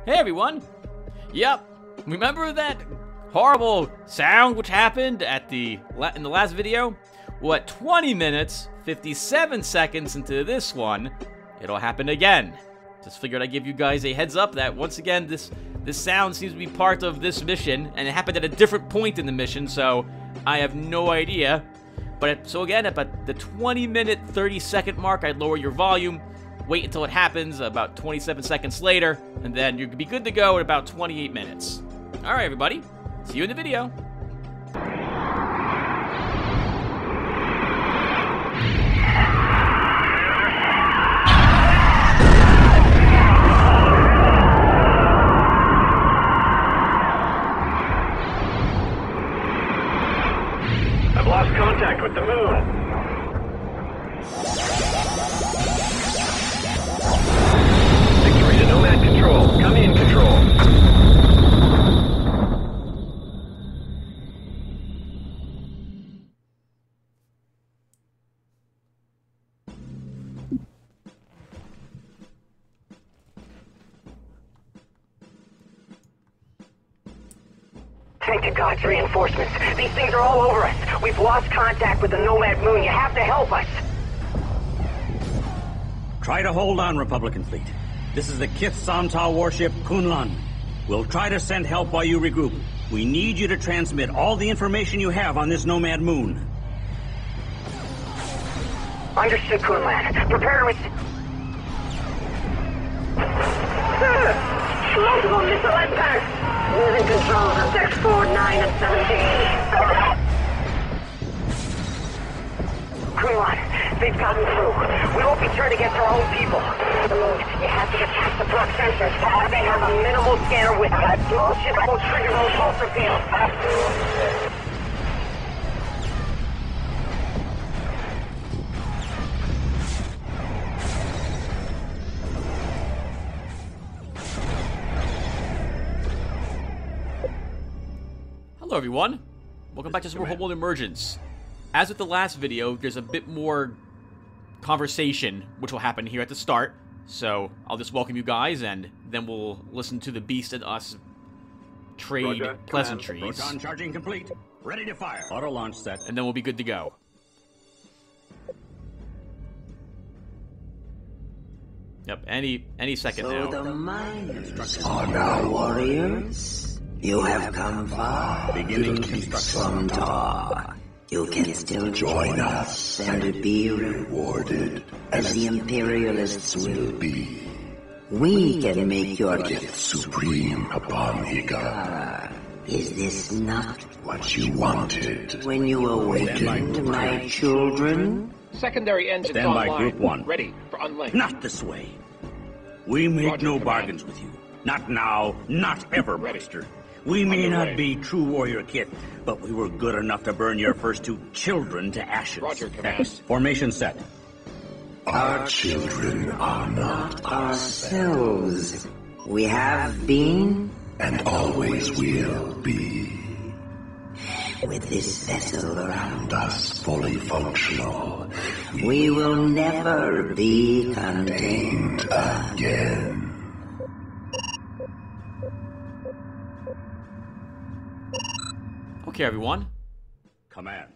Hey everyone! Yep, remember that horrible sound which happened in the last video? Well, at 20 minutes, 57 seconds into this one, it'll happen again. Just figured I'd give you guys a heads up that once again this sound seems to be part of this mission, and it happened at a different point in the mission, so I have no idea. But so again, at the 20-minute, 30-second mark, I'd lower your volume. Wait until it happens about 27 seconds later, and then you'll be good to go at about 28 minutes. Alright everybody, see you in the video. I've lost contact with the moon. Victory to Nomad Control. Come in, Control. Thank to God's reinforcements. These things are all over us. We've lost contact with the Nomad moon. You have to help us. Try to hold on, Republican fleet. This is the Kith Somtaaw warship Kunlun. We'll try to send help while you regroup. We need you to transmit all the information you have on this Nomad moon. Understood, Kunlan. Prepare to receive... Multiple missile impacts! Losing control of 6, 4, 9, and 17. Kunlan, they've gotten through. We won't be trying to get to our own people. The moon, you have to get past the block sensors. They have a minimal scanner with that. Bullshit won't trigger those pulsar fields. Hello everyone, welcome back to some more Homeworld Emergence. As with the last video, there's a bit more conversation which will happen here at the start. So I'll just welcome you guys, and then we'll listen to the Beast and us trade Roger. pleasantries. Proton charging complete. Ready to fire. Auto launch set. And then we'll be good to go. Yep, any second So now. the miners are now warriors. You have come far. Beginning construction. Somtaaw. You can still join us and be rewarded as the Imperialists will be. We can make your gift Supreme upon Higa. Is this not What you wanted. when you awakened, my children? Secondary engines Stand by, online. Group 1. Ready for unlink. Not this way. We make Roger, no Command. bargains with you. Not now, not ever, Ready. Master. We may On the not way. be true warrior Kith, but we were good enough to burn your first 2 children to ashes. Roger, Command. Formation set. Our children are not Ourselves. We have been, and always will be. with this vessel around Thus fully functional. we will never be contained. And again. Okay everyone. Command.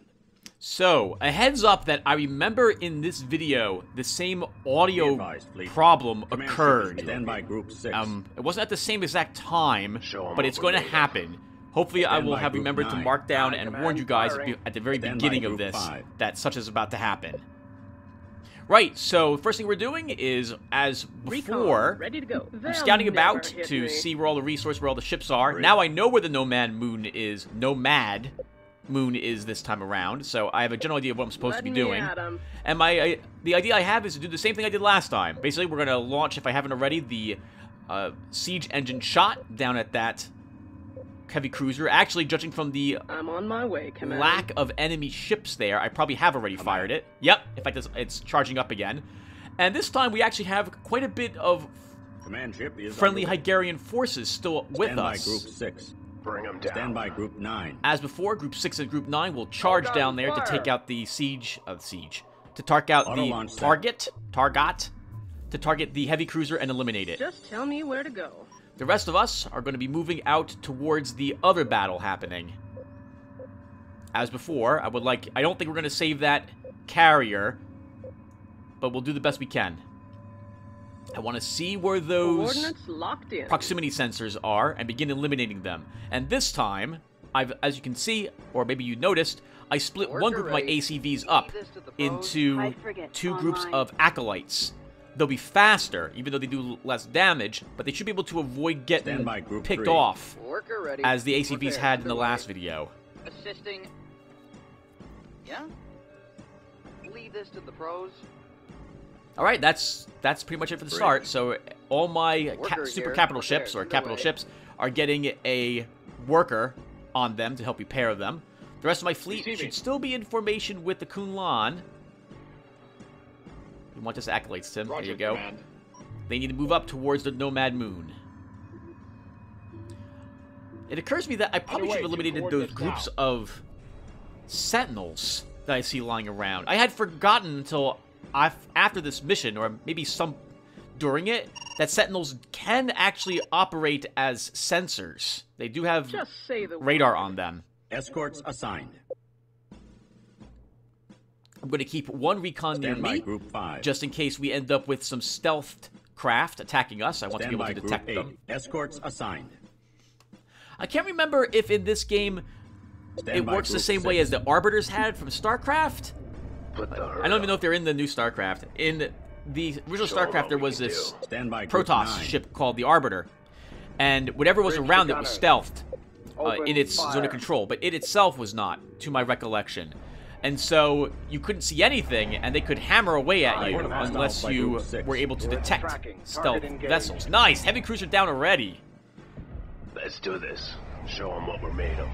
So, a heads up that I remember in this video, the same Be audio advised, fleet. problem Command occurred. Stand by Group 6. It wasn't at the same exact time, Show 'em but it's what going to we're happen. Hopefully I Stand will by have Group remembered to 9. mark down and Command, warn you guys firing. at the very Stand by beginning of Group this 5. that such is about to happen. Right, so first thing we're doing is, as before, Ready to go. I'm scouting about to see where all the resources, where all the ships are. Great. Now I know where the Nomad moon is this time around, so I have a general idea of what I'm supposed to be doing. And the idea I have is to do the same thing I did last time. Basically, we're going to launch, if I haven't already, the siege engine shot down at that heavy cruiser. Actually, judging from the I'm on my way, Command. lack of enemy ships there, I probably have already fired it. Yep, in fact, it's charging up again. And this time, we actually have quite a bit of Command ship is friendly underway. Hygarian forces still with Stand by us. Group 6. Bring them down. Stand by Group 9. As before, Group 6 and Group 9 will charge down there to take out the to target out Auto the launch set. target, to target the heavy cruiser and eliminate it. Just tell me where to go. The rest of us are going to be moving out towards the other battle happening. As before, I don't think we're going to save that carrier, but we'll do the best we can. I want to see where those proximity sensors are and begin eliminating them. And this time, as you can see, or maybe you noticed, I split one group of my ACVs up into two groups of acolytes. They'll be faster, even though they do less damage, but they should be able to avoid getting picked off, as the ACVs had in the last video. Assisting. Yeah? Leave this to the pros. Alright, that's pretty much it for the start. So all my super capital ships, or capital ships, are getting a worker on them to help repair them. The rest of my fleet should still be in formation with the Kunlan. You want this acolytes, Tim. There you go. Command. They need to move up towards the Nomad moon. It occurs to me that I probably should have eliminated those groups of sentinels that I see lying around. I had forgotten until after this mission, or maybe some during it, that sentinels can actually operate as sensors. They do have radar on them. Escorts assigned. I'm going to keep one recon near me, just in case we end up with some stealthed craft attacking us. I want to be able to detect them. Escorts assigned. I can't remember if in this game it works the same way as the Arbiters had from StarCraft. I don't even know if they're in the new StarCraft. In the original StarCraft, there was this Protoss ship called the Arbiter, and whatever was around it was stealthed in its zone of control, but it itself was not, to my recollection. And so you couldn't see anything, and they could hammer away at you unless you were able to detect stealth vessels. Nice! Heavy cruiser down already. Let's do this. Show them what we're made of.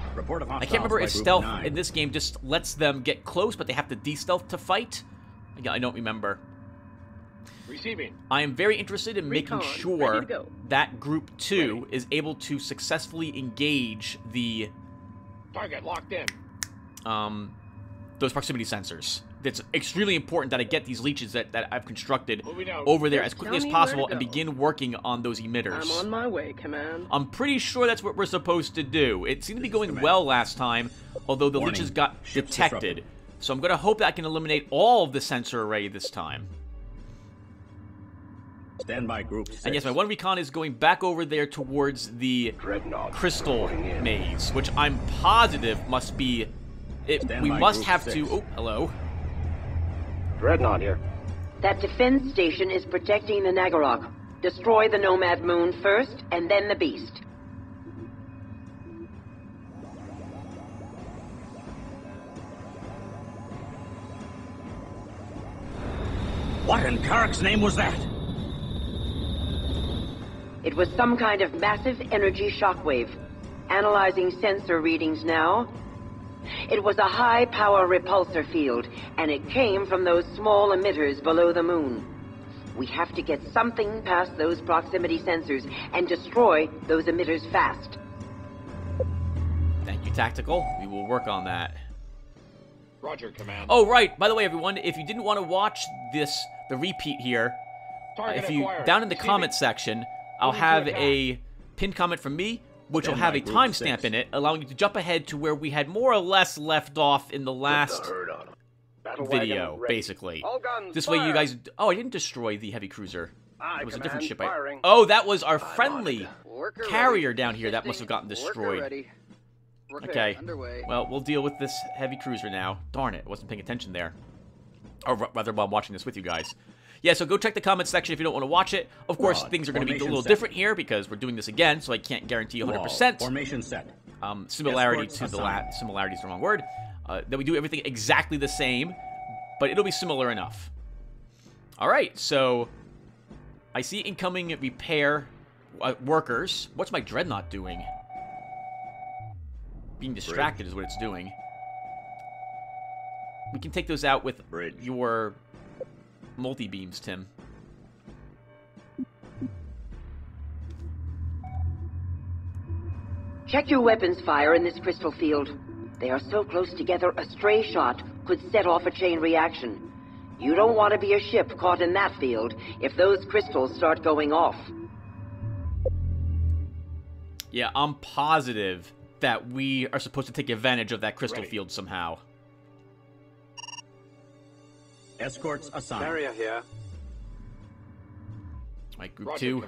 I can't remember if stealth in this game just lets them get close, but they have to de-stealth to fight. I don't remember. Receiving. I am very interested in making sure that Group 2 is able to successfully engage the... Target locked in. Those proximity sensors. It's extremely important that I get these leeches that I've constructed over there as quickly as possible and begin working on those emitters. I'm on my way, Command. I'm pretty sure that's what we're supposed to do. It seemed to be going well last time, although the leeches got detected. So I'm going to hope that I can eliminate all of the sensor array this time. Standby group 6. And yes, my one recon is going back over there towards the crystal maze, which I'm positive must be... we must have to... Oh, hello. Dreadnought here. That defense station is protecting the Nagorok. Destroy the Nomad moon first, and then the beast. What in Karak's name was that? It was some kind of massive energy shockwave. Analyzing sensor readings now. It was a high-power repulsor field, and it came from those small emitters below the moon. We have to get something past those proximity sensors and destroy those emitters fast. Thank you, Tactical. We will work on that. Roger, Command. Oh, right. By the way, everyone, if you didn't want to watch the repeat here, if you, down in the comment section, I'll have a pinned comment from me, which will have a timestamp in it, allowing you to jump ahead to where we had more or less left off in the last video, basically. This way you guys... Oh, I didn't destroy the heavy cruiser. It was a different ship. Oh, that was our friendly carrier down here that must have gotten destroyed. Okay, well, we'll deal with this heavy cruiser now. Darn it, wasn't paying attention there. Or rather, while I'm watching this with you guys. Yeah, so go check the comments section if you don't want to watch it. Of course, things are going to be a little different here because we're doing this again, so I can't guarantee 100%. Formation set. Similarity to the similarity is the wrong word. That we do everything exactly the same, but it'll be similar enough. All right, so I see incoming repair workers. What's my dreadnought doing? Being distracted is what it's doing. We can take those out with your multi-beams, Tim. Check your weapons fire in this crystal field. They are so close together, a stray shot could set off a chain reaction. You don't want to be a ship caught in that field if those crystals start going off. Yeah, I'm positive that we are supposed to take advantage of that crystal field somehow. Escorts assigned. Barrier here. Alright, Group 2.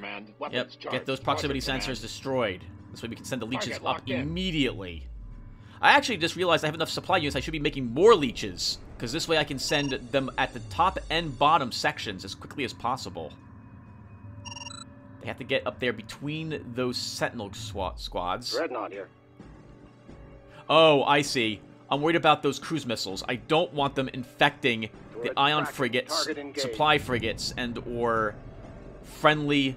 Yep, get those proximity sensors destroyed. This way we can send the leeches up immediately. I actually just realized I have enough supply units. I should be making more leeches, because this way I can send them at the top and bottom sections as quickly as possible. They have to get up there between those sentinel squads. Dreadnought here. Oh, I see. I'm worried about those cruise missiles. I don't want them infecting the ion frigates, supply frigates, and or friendly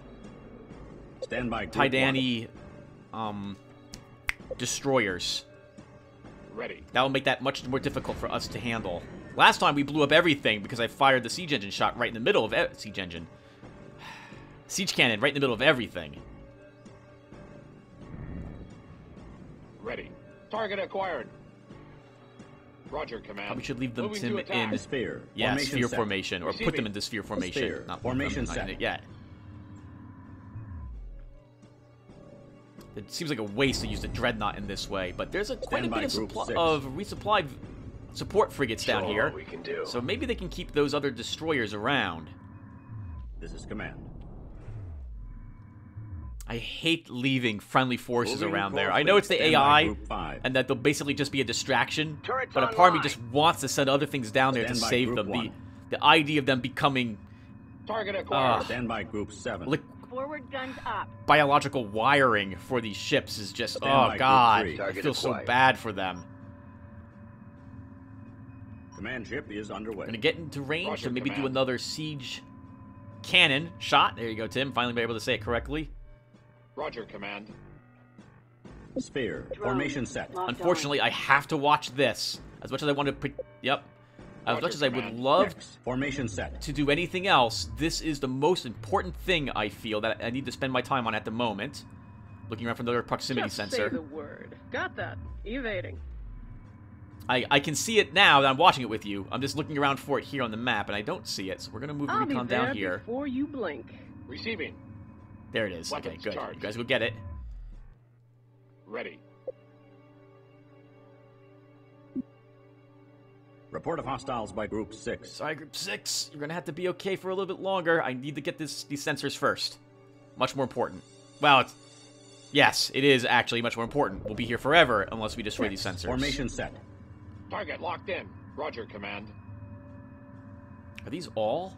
Tidani destroyers. Ready. That will make that much more difficult for us to handle. Last time we blew up everything because I fired the siege engine shot right in the middle of siege cannon right in the middle of everything. Ready. Target acquired. Roger, command. Probably should leave them in sphere. Yeah, Formation sphere set. formation, or put them into sphere formation. Sphere. Not Formation not set. in it yet. It seems like a waste to use the dreadnought in this way, but there's quite a bit of resupplied support frigates down here, we can do. so maybe they can keep those other destroyers around. This is command. I hate leaving friendly forces Moving around there. core I know it's the fleet. Stand by AI, Group 5. and that they'll basically just be a distraction, Turrets but a part of me online. just wants to send other things down there to Stand by save Group them. 1. The idea of them becoming Target acquired. Stand by Group 7. Forward guns up. biological wiring for these ships is just, Stand by oh Group god, 3. I Target feel so acquired. bad for them. Command ship is underway. Gonna get into range Roger, and maybe do command. another siege cannon shot. There you go, Tim. Finally been able to say it correctly. Roger, command. Sphere. Drone Formation set. locked Unfortunately, I have to watch this. As much as I want to put... Yep. As Roger, much as I would command. love Next. Formation set. to do anything else, this is the most important thing I feel that I need to spend my time on at the moment. Looking around for another proximity Just sensor. say the word. Got that. Evading. I can see it now that I'm watching it with you. I'm just looking around for it here on the map, and I don't see it. So we're going to move the I'll be recon there down here. before you blink. Receiving. There it is. Okay, Weapons good. charged. You guys will get it. Ready. Report of hostiles by Group 6. Sorry, Group 6. You're going to have to be okay for a little bit longer. I need to get these sensors first. Much more important. Well, yes, it is actually much more important. We'll be here forever unless we destroy these sensors. Formation set. Target locked in. Roger, command. Are these all?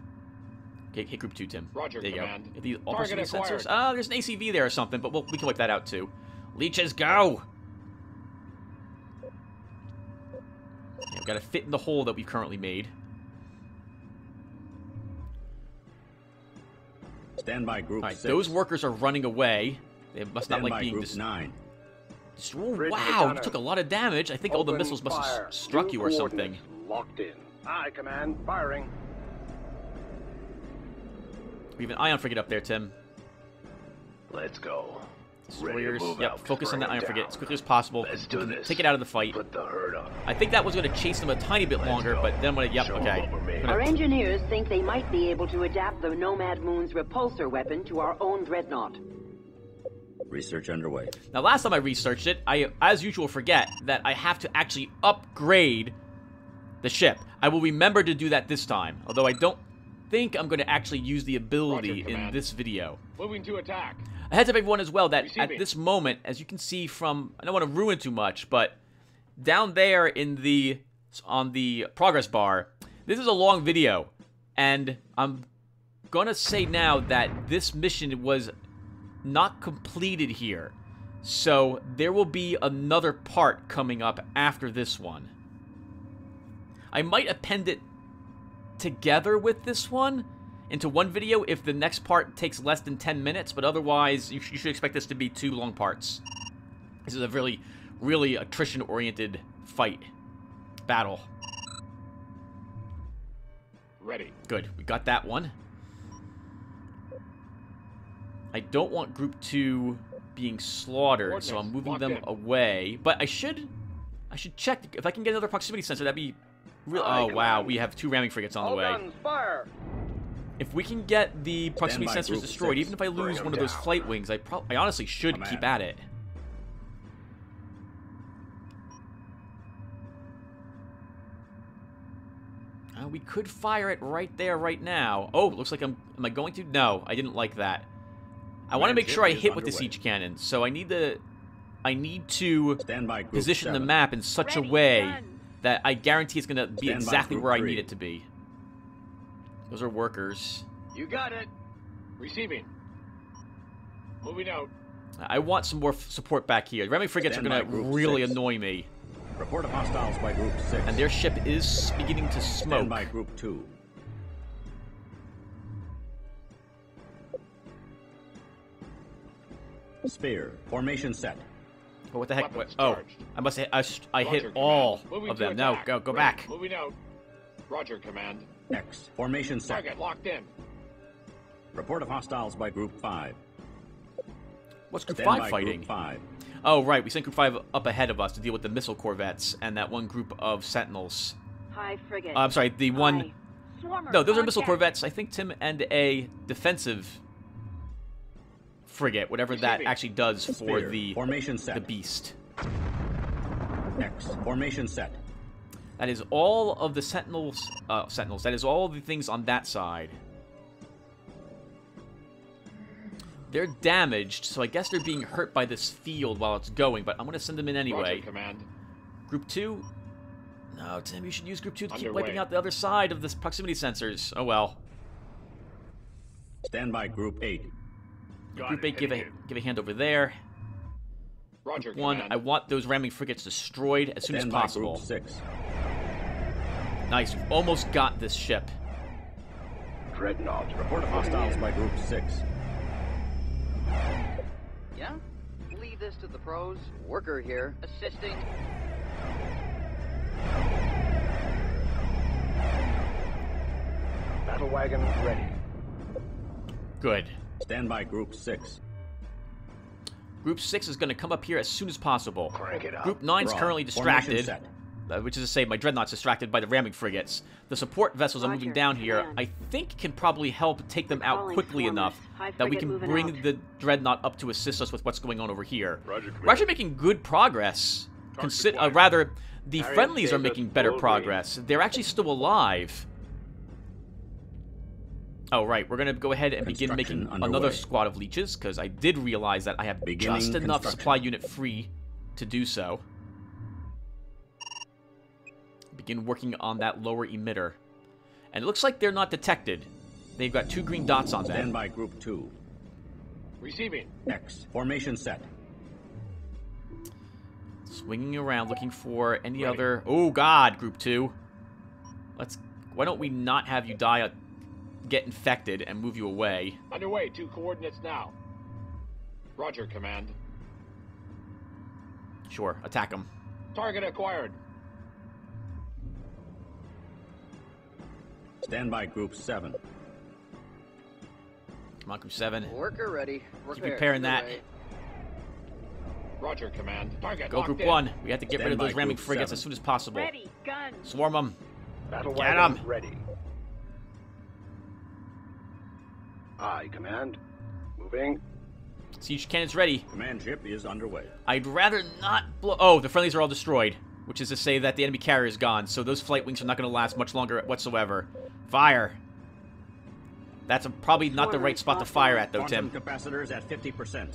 Okay, hit Group 2, Tim. Roger, there you command. go. Are these all Target proximity acquired. sensors? Ah, there's an ACV there or something, but we can wipe that out too. Leeches, go! Yeah, we've got to fit in the hole that we've currently made. Stand by Group Alright, 6. those workers are running away. They must Stand not like by being Group 9. Oh, Bridge wow, gunner. you took a lot of damage. I think all the missiles must have struck you or something. Locked in. Aye, command. Firing. We have an ion frigate up there, Tim. Let's go. Destroyers. move Yep, out, focus on that throw it ion frigate down. as quickly as possible. Let's do this. Take it out of the fight. Put the herd on. I think that was going to chase them a tiny bit longer, go. but then when it... Yep, Show 'em okay. what we're made Gonna- Our engineers think they might be able to adapt the Nomad Moon's repulsor weapon to our own dreadnought. Research underway. Now, last time I researched it, I, as usual, forget that I have to actually upgrade the ship. I will remember to do that this time, although I don't think I'm going to actually use the ability Roger, in command. this video. Moving to attack. A heads up everyone as well that Receiving. at this moment, as you can see from, I don't want to ruin too much, but down there in on the progress bar, this is a long video, and I'm gonna say now that this mission was not completed here. So there will be another part coming up after this one. I might append it together with this one into one video if the next part takes less than 10 minutes, but otherwise you should expect this to be 2 long parts. This is a really, really attrition-oriented battle. Ready. Good, we got that one. I don't want Group 2 being slaughtered, so I'm moving them Locked in. away. But I should check if I can get another proximity sensor. That'd be real. Aye, Oh wow, command. we have 2 ramming frigates on the way. guns, fire. If we can get the proximity by sensors Group destroyed, 6. even if I lose Bring one of 'em those down. flight wings, I honestly should Command. keep at it. we could fire it right there, right now. Oh, looks like am I going to? No, I didn't like that. I want to make sure I hit with the siege cannon, so I need to position the map in such a way that I guarantee it's going to be exactly where I need it to be. Those are workers. You got it. Receiving. Moving out. I want some more support back here. The ramming frigates are going to really annoy me. Report of hostiles by Group 6. And their ship is beginning to smoke. Stand by Group 2. Spear. Formation set. Oh, what the heck? What? Oh, I must have I hit all of them. No, go back. Moving out. Roger, command. X. Formation set. Target locked in. Report of hostiles by Group 5. What's Group 5 fighting? Group 5. Oh, right. We sent Group 5 up ahead of us to deal with the missile corvettes and that one group of sentinels. Hi, frigate. I'm sorry, the one... Swarmer, No, those are missile corvettes. I think, Tim, and a defensive frigate, whatever that actually does for the formation set. The beast. X. Formation set. That is all of the sentinels. That is all the things on that side. They're damaged, so I guess they're being hurt by this field while it's going, but I'm going to send them in anyway. Roger, command. Group 2? No, Tim, you should use Group 2 to keep wiping out the other side of this proximity sensors. Oh well. Stand by Group 8. Group 8, give a hand over there. Roger, Group 1, command. I want those ramming frigates destroyed as soon as possible. Group 6. Nice, we've almost got this ship. Dreadnought. Report of hostiles by Group 6. Yeah? Leave this to the pros. Worker here, assisting. Battle wagon ready. Good. Stand by Group 6. Group 6 is going to come up here as soon as possible. Crank it up. Group 9 is currently distracted, set. Which is to say my dreadnought's distracted by the ramming frigates. The support vessels are moving down here. command. I think can probably help take them out Calling quickly swarmers. enough High that we frigate can moving bring out. the dreadnought up to assist us with what's going on over here. Roger, We're actually making good progress. Rather, the Harry friendlies are Davis, making better full progress. They're actually still alive. Oh, right. We're going to go ahead and begin making Construction another underway. squad of leeches, because I did realize that I have just enough supply unit free to do so. Begin working on that lower emitter. And it looks like they're not detected. They've got 2 green dots on Stand them. by Group 2. Receiving. X. Formation set. Swinging around, looking for any other... Oh, God, Group 2. Why don't we not have you die... get infected and move you away. Underway. 2 coordinates now. Roger, command. Sure, attack them. Target acquired. Stand by Group 7. Come on, Group 7. Worker ready. Keep repairing that. Roger, command. Target Go locked Group in. 1. We have to get rid Stand of by those ramming Group frigates 7. as soon as possible. Ready, gun. Swarm them. Battle Get wagon 'em. ready. Aye, command. Moving. Siege cannons ready. Command ship is underway. I'd rather not blow... Oh, the friendlies are all destroyed. Which is to say that the enemy carrier is gone. So those flight wings are not going to last much longer whatsoever. Fire. That's probably not the right spot to fire at, though, Quantum Tim. capacitors at 50%.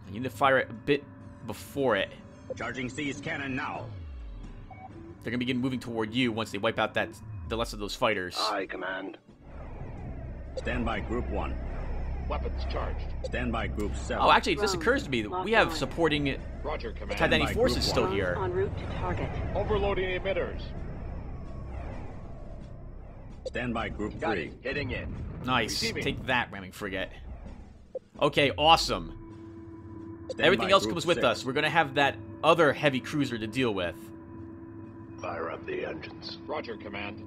You need to fire it a bit before it. Charging siege cannon now. They're going to begin moving toward you once they wipe out the rest of those fighters. Aye, command. Stand by Group 1. Weapons charged. Stand by Group 7. Oh, actually, this occurs to me that we have supporting Roger, command. Titanic by forces Group still 1. here. En route to target. Overloading emitters. Stand by Group Got 3. it. Heading in. Nice. Receiving. Take that, ramming frigate. Okay, awesome. Stand Everything by else Group comes with 6. us. We're going to have that other heavy cruiser to deal with. Fire up the engines. Roger, command.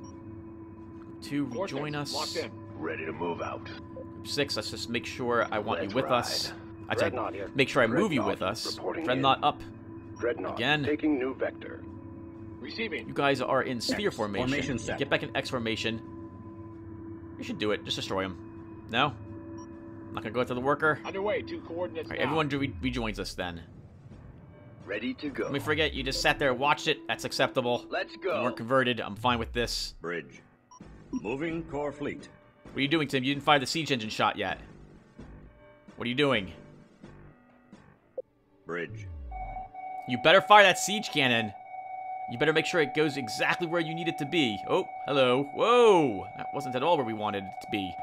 2, rejoin us. Locked in. Ready to move out. 6, let's just make sure I want you Let's with ride. us. I said, Dreadnought here. make sure I move you Dreadnought with us. reporting Dreadnought in. up. Dreadnought Again. taking new vector. Receiving. You guys are in sphere X formation. formation set. Get back in X formation. You should do it. Just destroy him. No? Not gonna go after the worker? Underway. 2 coordinates Alright, now. everyone rejoins us then. Ready to go. Let me forget, you just sat there and watched it. That's acceptable. Let's You go. weren't converted. I'm fine with this. Bridge. Moving core fleet. What are you doing, Tim? You didn't fire the siege engine shot yet. What are you doing? Bridge. You better fire that siege cannon. You better make sure it goes exactly where you need it to be. Oh, hello. Whoa! That wasn't at all where we wanted it to be.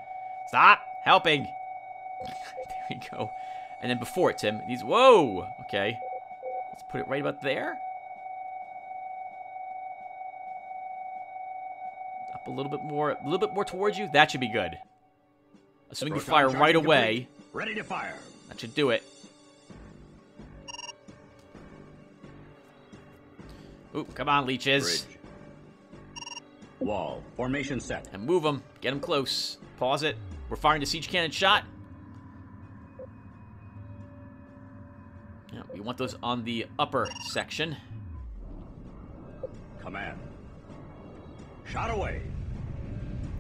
Stop helping. There we go. And then before it, Tim, these... Whoa! Okay. Let's put it right about there. Up a little bit more towards you. That should be good. Assuming you fire right away. Ready to fire. That should do it. Ooh, come on, leeches. Bridge. Wall. Formation set. And move them. Get them close. Pause it. We're firing the siege cannon shot. Yeah, we want those on the upper section. Command. Shot away.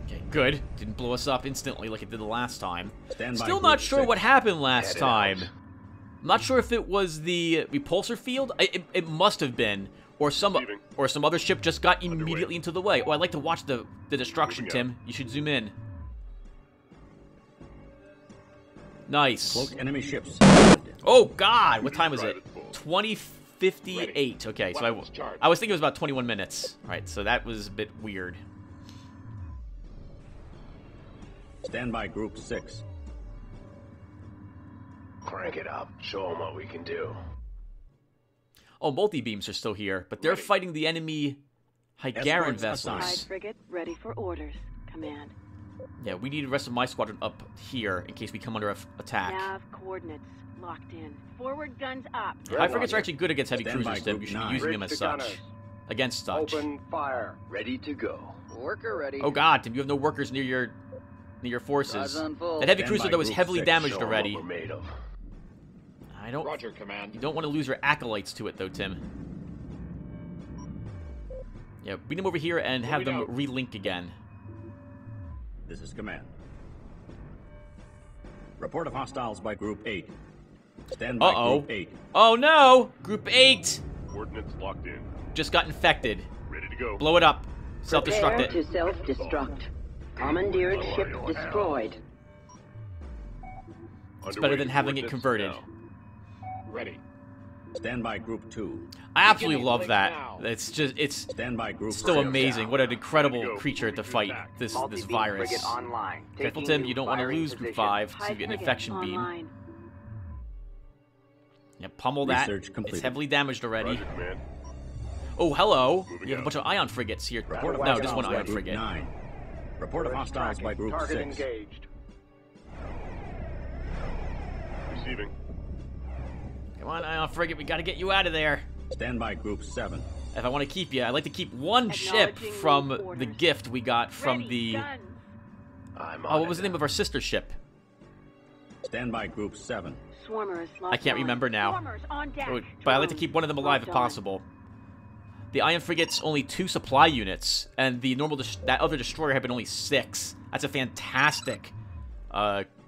Okay, good. Didn't blow us up instantly like it did the last time. Stand by Still not group sure 6. what happened last Headed time. out. I'm not sure if it was the repulsor field. It must have been. Or some other ship just got immediately into the way. Oh, I'd like to watch the destruction, Tim. You should zoom in. Nice. Cloak enemy ships. Oh, God. What time is it? 20:58. Okay, so I was thinking it was about 21 minutes. All right, so that was a bit weird. Stand by group 6. Crank it up. Show them what we can do. Oh, multi-beams are still here, but they're fighting the enemy Hygaran Escorts vessels. assigned. Frigate ready for orders. Command. Yeah, we need the rest of my squadron up here in case we come under attack. Nav coordinates locked in. Forward guns up. High frigates are actually good against heavy Stand by cruisers, Tim. group You should be 9. using them as such. Against such. fire. Ready to go. Worker ready. Oh, God, Tim, you have no workers near your forces. Eyes on full. That heavy Stand cruiser, by though, is group heavily 6. damaged Show 'em already. what we're made of. I don't... Roger, Command. You don't want to lose your acolytes to it, though, Tim. Yeah, beat them over here and have them relink again. This is command. Report of hostiles by group 8. Stand by group 8. Oh, no! Group 8 Coordinates locked in. just got infected. Ready to go. Blow it up. Self-destruct Prepare to it. self-destruct. Commandeered ship destroyed. It's better than having it converted. Ready. Stand by group 2. I absolutely love that. It's just, it's Stand by group still 6. amazing. What an incredible creature to fight this virus. Frigate online. Careful, Taking Tim. You don't want to firing lose Group position. 5, so you High get an frigate infection beam. online. Yeah, pummel that. Research It's completed. heavily damaged already. Roger, Command. Oh, hello. Moving You have a out. bunch of ion frigates here. Report of No, just hostiles one by ion group frigate. 9. Report of hostiles by group 6. engaged. Receiving. Come on, ion frigate. We got to get you out of there. Stand by group 7. If I want to keep you, I'd like to keep one ship Acknowledging from move the orders. gift we got from Ready, the... guns. I'm Oh, on what was it the name now. of our sister ship? Stand by group 7. Swarmers I locked can't on. remember now. Swarmers on deck. Oh, but I'd like to keep one of them alive if Locked on. possible. The ion frigate's only 2 supply units, and the normal that other destroyer had been only 6. That's a fantastic,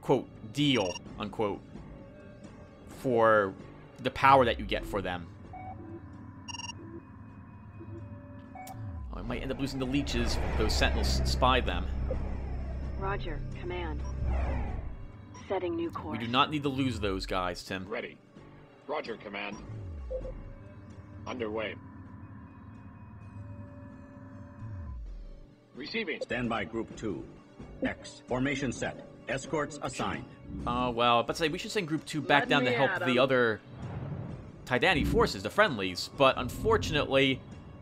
quote, deal, unquote, for the power that you get for them. Oh, I might end up losing the leeches if those sentinels spy them. Roger, command. Setting new course. We do not need to lose those guys, Tim. Ready. Roger, Command. Underway. Receiving. Stand by group 2. X. Formation set. Escorts assigned. Oh, well, but say we should send Group 2 back Let down to me help at 'em. the other Titanic forces, the friendlies. But unfortunately,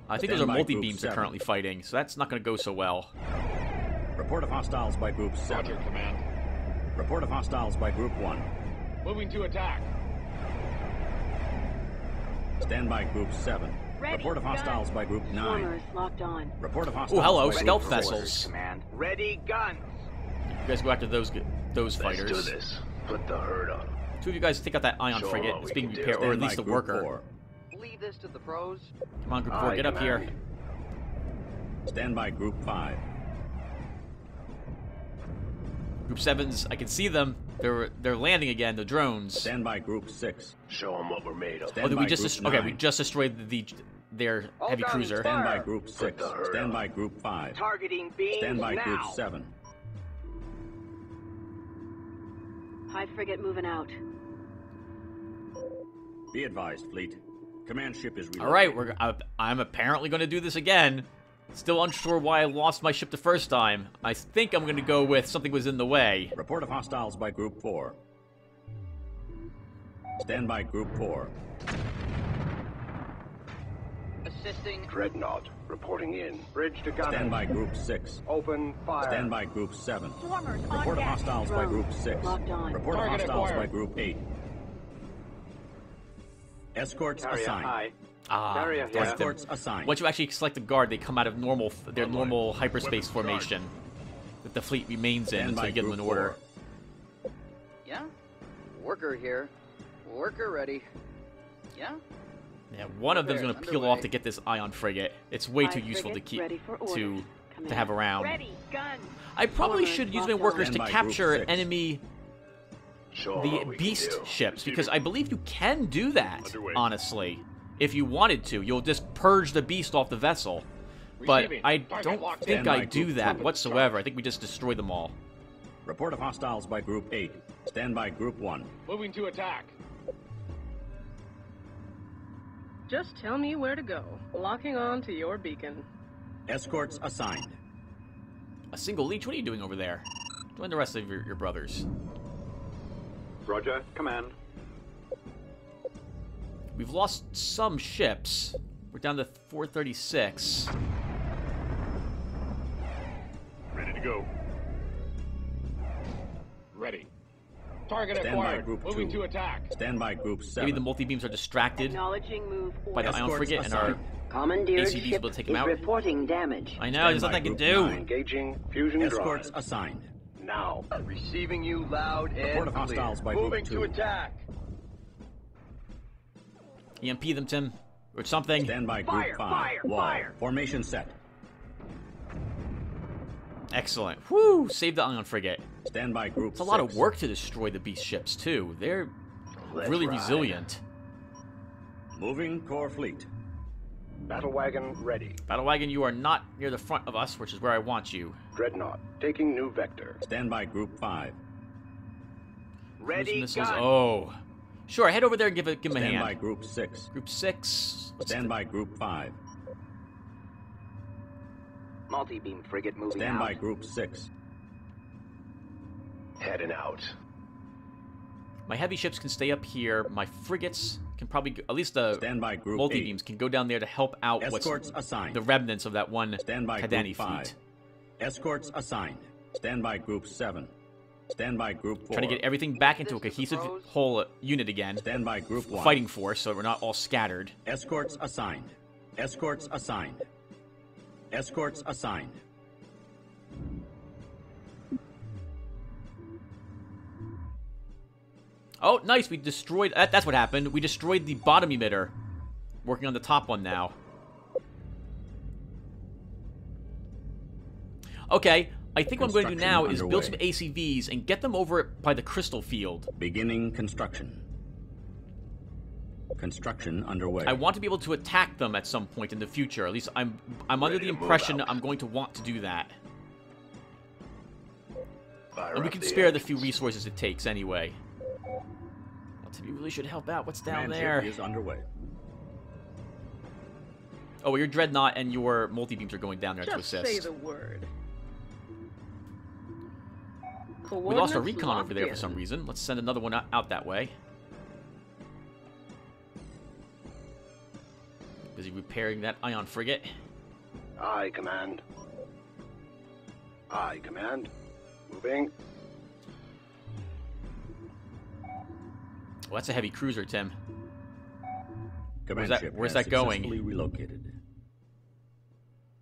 I think those are Stand by multi-beams Group they're 7. currently fighting, so that's not going to go so well. Report of hostiles by group 7. Roger, Command. Report of hostiles by group 1. Moving to attack. Stand by group 7. Ready, Report of hostiles by group 9. Swarmers locked on. Report of hostiles Oh, hello, by stealth group 4. vessels. Command. Ready, guns. You guys go after those Let's fighters. do this. Put the herd on 'em. 2 of you guys take out that ion Show 'em frigate. what It's we being can do. repaired, or at Stand by least a group worker. 4. Leave this to the pros. Come on, Group 4, get up here. Stand by group 5. Group 7's, I can see them. They're landing again, the drones. Stand by Group 6. Show them what we're made of. Oh, did we just okay, we 9. just destroyed their heavy cruiser. Stand by Group 6. Stand by Group 5. Targeting beams Stand by now. Group 7. High frigate moving out. Be advised, fleet. Command ship is relocated. All right, I'm apparently going to do this again. Still unsure why I lost my ship the first time. I think I'm going to go with something was in the way. Report of hostiles by Group 4. Stand by Group 4. Assisting. Dreadnought reporting in. Bridge to gunner. Stand by Group 6. Open fire. Stand by Group 7. Swarmers on Report of deck. hostiles by Group 6. Locked on. Report of Target hostiles acquired. by Group 8. Escorts Carrier assigned. high. Ah, Carrier darn here. them. Escorts assigned. Once you actually select a guard, they come out of their normal hyperspace formation that the fleet remains in Stand until by you get them Group in order. 4. Yeah. Worker here. Worker ready. Yeah. Yeah, one of them's going to peel off Underway. to get this ion frigate. It's way too High useful to frigate keep ready for orders. to have around. Ready, gun. I probably Swarmers should use my locked workers on. to Stand by capture Group 6. enemy Show 'em what the we can beast do. ships because I believe you can do that. Underway. Honestly, if you wanted to, you'll just purge the beast off the vessel. But Receiving. I Target don't locked think in. I Stand by do Group that 4. whatsoever. I think we just destroy them all. Report of hostiles by Group 8. Stand by Group 1. Moving to attack. Just tell me where to go. Locking on to your beacon. Escorts assigned. A single leech. What are you doing over there? Join the rest of your brothers. Roger. Command. We've lost some ships. We're down to 436. Ready to go. Ready. Target Stand by acquired. Group Moving 2. to attack. Stand by Group 7. Maybe the multi-beams are distracted Acknowledging move by the order. ion Escorts frigate and our... assigned. Commandeered ACVs ship will take him is out. reporting damage. I know, Stand there's by nothing I can Group do. 9. Engaging fusion Escorts drive. assigned. Now. Receiving you loud and Report of clear. hostiles by Moving Group 2. to attack. EMP them, Tim. Or something. Stand by Group Fire, 5. fire, Wall. fire. Formation set. Excellent. Whew! Save the ion frigate. Stand by Group 6. It's a lot of work to destroy the beast ships, too. They're really ride. resilient. Moving core fleet. Battle wagon ready. Battle wagon, you are not near the front of us, which is where I want you. Dreadnought taking new vector. Stand by Group 5. Cruise Ready, missiles. gun. Oh. Sure, head over there and give him a Stand by hand. Group 6. Group 6. Stand by Group 5. Multi-beam frigate moving Stand out. by Group 6. Heading out. My heavy ships can stay up here. My frigates can probably, at least the Stand by Group 8. multi-beams can go down there to help out Escorts assigned. the remnants of that one Stand by Kadani Group 5. fleet. Escorts assigned. Stand by Group 7. Stand by Group 4. Trying to get everything back into a This is the cohesive pros. whole unit again. Stand by Group 1. Fighting force, so we're not all scattered. Escorts assigned. Escorts assigned. Escorts assigned. Oh, nice. We destroyed... that's what happened. We destroyed the bottom emitter. Working on the top one now. Okay, I think what I'm going to do now is build some Underway. ACVs and get them over by the crystal field. Beginning construction. Construction underway. I want to be able to attack them at some point in the future. At least I'm under Ready the to move impression out. I'm going to want to do that. Fire And we up can the spare the engines. few resources it takes anyway. We really should help out. What's down Command there? ship is underway. Oh, your dreadnought and your multi-beams are going down there to Just assist. say the word. We lost our Coordinates recon over locked there in. for some reason. Let's send another one out that way. Busy repairing that ion frigate. Aye, command. Aye, command. Moving. Well, that's a heavy cruiser, Tim. Command that- ship where's has that going? successfully relocated.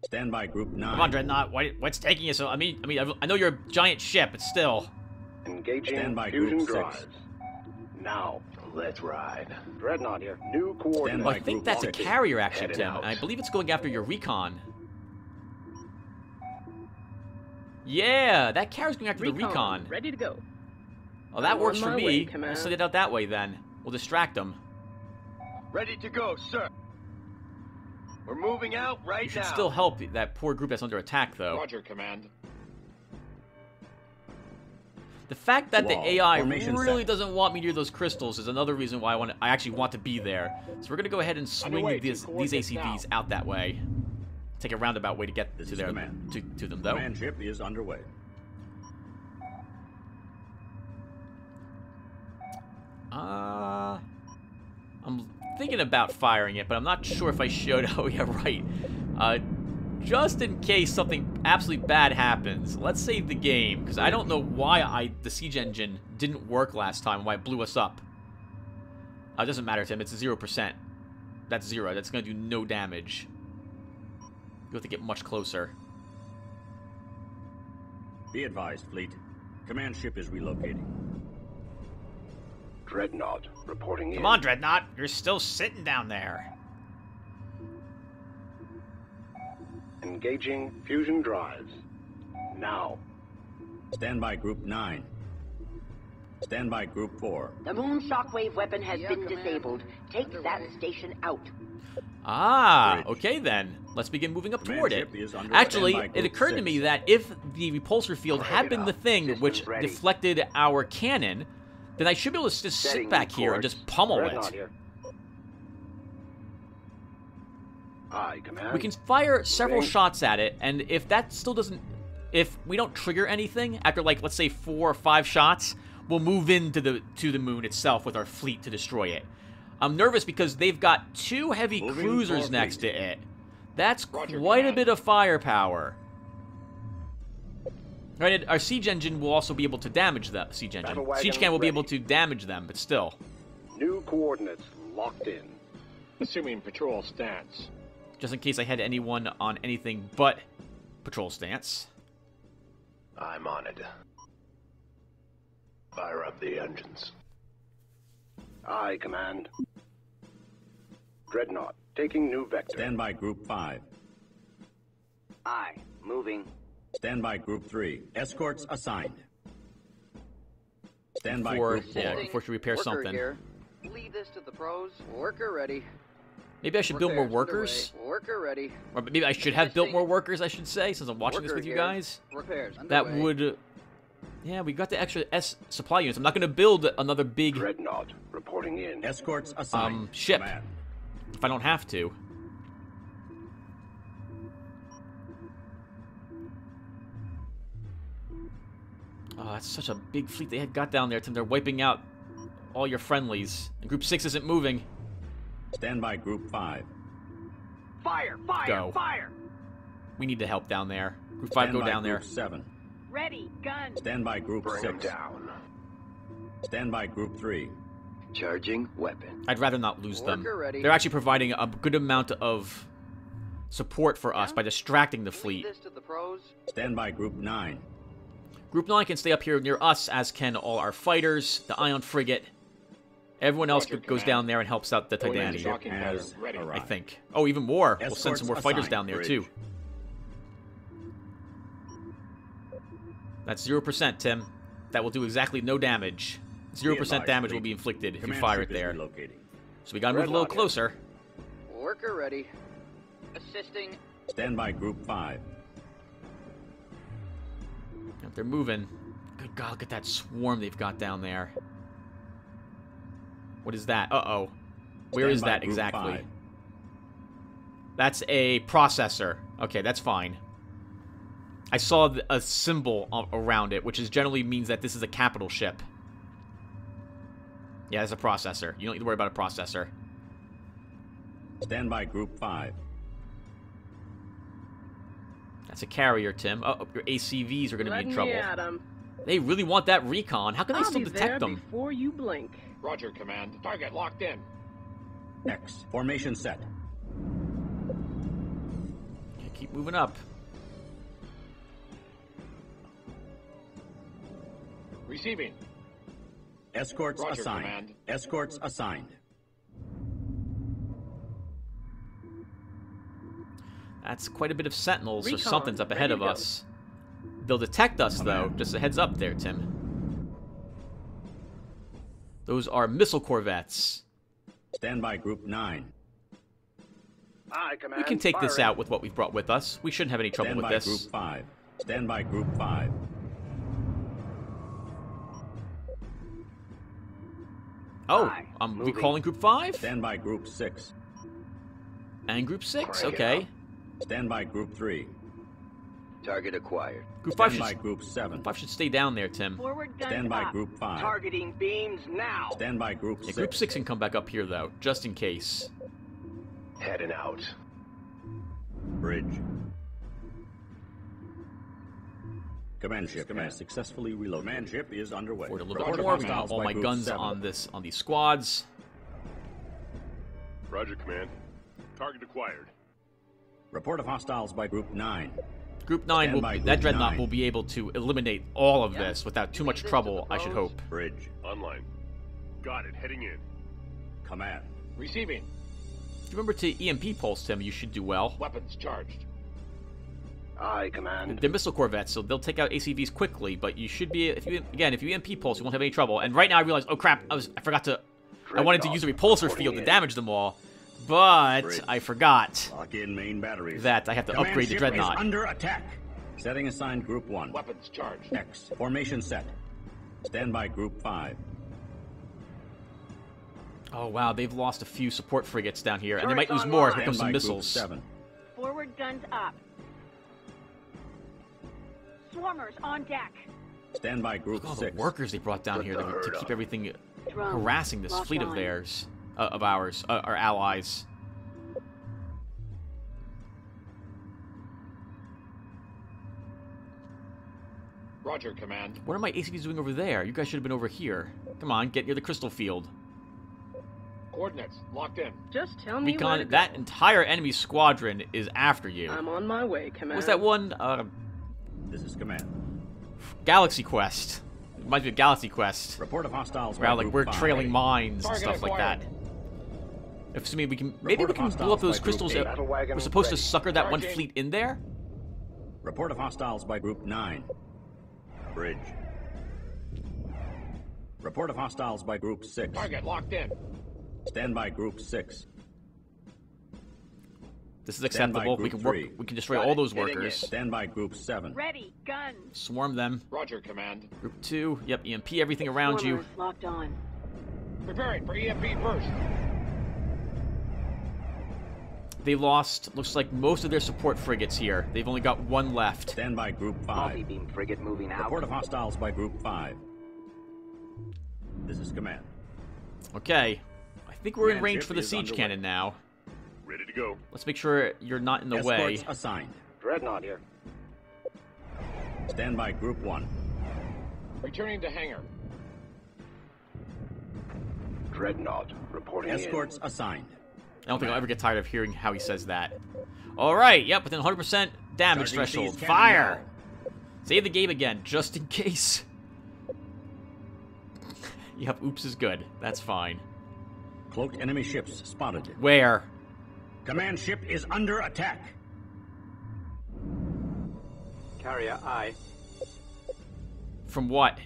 Stand by Group 9. Come on, dreadnought. What's taking you so? I mean, I know you're a giant ship, but still. Engaging Stand by fusion Group 6. drives. Now. Let's ride. Dreadnought here. New coordinates. Well, I by think Group that's a 6. carrier, actually, Headed Tim. out. And I believe it's going after your recon. Yeah, that carrier's going after the recon. Ready to go. Oh, that works for On my me. way, We'll Command. send it out that way then. We'll distract them. Ready to go, sir. We're moving out right now. You should still help that poor group that's under attack, though. Roger, Command. The fact that the AI Formation really set. doesn't want me near those crystals is another reason why I actually want to be there. So we're gonna go ahead and swing Underway, these to coordinates ACVs now. out that way. Take a roundabout way to get This to is there command. to them, though. Command ship is underway. I'm thinking about firing it, but I'm not sure if I should. Oh yeah, right. Just in case something absolutely bad happens, let's save the game, because I don't know why the siege engine didn't work last time, why it blew us up. It doesn't matter, Tim. It's 0%. That's 0. That's going to do no damage. You have to get much closer. Be advised, fleet. Command ship is relocating. Dreadnought reporting in. Come on, Dreadnought. You're still sitting down there. Engaging fusion drives. Now. Stand by Group 9. Stand by Group 4. The moon shockwave weapon has Yeah, been Command. disabled. Take that station out. Ah, Bridge. okay then. Let's begin moving up Command toward it. ship is under Actually, standby it group occurred to 6. me that if the repulsor field Bring had it been the up. thing Systems which ready. deflected our cannon, then I should be able to just sit Setting back here and course. just pummel Dreadnought it. here. Aye, Command. We can fire several Moving. shots at it, and if that still doesn't... If we don't trigger anything after, like, let's say 4 or 5 shots, we'll move into the moon itself with our fleet to destroy it. I'm nervous because they've got 2 heavy Moving cruisers for next fleet. to it. That's Roger, quite a Command. bit of firepower. Right, our siege engine will also be able to damage the siege engine. Battle wagon Siege can will be ready. able to damage them, but still. New coordinates locked in. Assuming patrol stance. Just in case I had anyone on anything but patrol stance. I'm on it. Fire up the engines. Aye, Command. Dreadnought, taking new vector. Stand by Group 5. Aye. Moving. Stand by Group 3. Escorts assigned. Stand by For, Group 4. yeah, before she repairs Worker something. Here. Leave this to the pros. Worker ready. Maybe I should build more Repairs workers. underway. Worker ready. Or maybe I should have built more workers, I should say, since I'm watching this Worker with you here. guys. Repairs That underway. would... Yeah, we got the extra S supply units. I'm not going to build another big Dreadnought, reporting in. Escorts assigned. ship Command. if I don't have to. Oh, that's such a big fleet they had got down there, Tim. They're wiping out all your friendlies. And Group 6 isn't moving. Stand by Group 5. Fire! Fire! Go. Fire! We need the help down there. Group 5, Stand go by down there. Group 7. Ready, gun! Stand by Group Bring 6. them down. Stand by Group 3. Charging weapon. I'd rather not lose them. Worker ready. They're actually providing a good amount of support for us by distracting the Leave fleet. this to the pros. Stand by Group 9. Group 9 can stay up here near us, as can all our fighters, the Ion Frigate. Everyone else Roger, goes Command. down there and helps out the Going into Titanium, shocking pattern. has Ready. I arrived. think. Oh, even more. We'll send Escorts some more fighters assigned. down there, Bridge. too. That's 0%, Tim. That will do exactly no damage. 0% advised, damage will fleet. be inflicted if you Command fire ship it is there. relocating. So we gotta move a little Dreadnought here. closer. Worker ready. Assisting. Stand by Group 5. Yep, they're moving. Good God, look at that swarm they've got down there. What is that? Uh-oh. Where Stand is by that Group exactly? 5. That's a processor. Okay, that's fine. I saw a symbol around it, which generally means that this is a capital ship. Yeah, it's a processor. You don't need to worry about a processor. Stand by Group 5. That's a carrier, Tim. Oh, your ACVs are going to be Letting in trouble. me at 'em. They really want that recon. How can they I'll still be detect there them? before you blink. Roger, Command. Target locked in. X. Formation set. Okay, keep moving up. Receiving. Escorts Roger, assigned. Command. Escorts assigned. That's quite a bit of sentinels, so Recon, something's up ahead ready of to go. us. They'll detect us, though. Just a heads up there, Tim. Those are missile corvettes. Stand by Group 9. Aye, Command. We can take this Firing. out with what we've brought with us. We shouldn't have any trouble Stand with by this. Group 5. Stand by Group 5. Oh, Aye, we moving. calling Group 5? Stand by Group 6. And Group 6, Bring it okay. up. Stand by Group 3. Target acquired. Group 5 Stand by should, Group 7. 5 should stay down there, Tim. Forward guns Stand by up. Group 5. Targeting beams now. Stand by Group Yeah, 6. Group 6 can come back up here, though, just in case. Heading out. Bridge. Command ship has successfully reloaded. Command ship is underway. Forward a little Report bit of more. We hostiles got all by my Group guns 7. on these squads. Roger, Command. Target acquired. Report of hostiles by Group 9. Group 9 Stand will by be, Group that dreadnought 9. will be able to eliminate all of this without too much trouble, I should hope. Bridge. Online. Got it. Heading in. Command. Receiving. If you remember to EMP pulse, Tim, you should do well. Weapons charged. Aye, Command. They're missile corvettes, so they'll take out ACVs quickly, but you should be, if you EMP pulse, you won't have any trouble. And right now I realize, oh crap, I forgot to, I wanted to use a repulsor field to damage them all, but Bridge. I forgot Lock in main batteries. that I have to Command upgrade the ship dreadnought. is under attack. Setting assigned Group 1. Weapons charged. X. Formation set. Stand by Group 5. Oh wow, they've lost a few support frigates down here, and they might Turrets lose more. online. Here comes Stand some by Group missiles. 7. Forward guns up. Swarmers on deck. Stand by Group All the 6. workers they brought down here to keep everything Drone. harassing this Locked fleet of on. theirs, of ours, our allies. Roger, Command. What are my ACVs doing over there? You guys should have been over here. Come on, get near the crystal field. Coordinates locked in. Just tell me where to Recon, go. that entire enemy squadron is after you. I'm on my way, Command. What's that one? This is Command. Galaxy Quest. Reminds me of Galaxy Quest. Report of hostiles Where by like Group we're 5. trailing mines and Target stuff like that. acquired. If maybe we can Report of blow up hostiles those by Group crystals. 8. Battle wagon We're supposed to ready. sucker that one Charging. fleet in there. Report of hostiles by Group 9. Bridge. Report of hostiles by Group 6. Target locked in. Stand by Group 6. This is Stand by acceptable. We Group can work. 3. We can destroy Got all it. those Heading in. workers. Stand by Group 7. Ready, guns. Swarm them. Roger, Command. Group 2. Yep, EMP everything around you. Swarmers locked on. Preparing for EMP first. They lost, looks like, most of their support frigates here. They've only got one left. Stand by Group 5. Multi-beam frigate moving out. Report of hostiles by Group 5. This is Command. Okay. I think we're in Command range ship for the is siege underway. cannon now. Ready to go. Let's make sure you're not in the way. Escorts assigned. Dreadnought here. Stand by Group 1. Returning to hangar. Dreadnought reporting Escorts assigned. I don't think I'll ever get tired of hearing how he says that. Alright, yep, within 100% damage Charging threshold. seas cannon Fire! now. Save the game again, just in case. Yep, oops is good. That's fine. Cloaked enemy ships spotted. Where? Command ship is under attack. Carrier, aye. From what?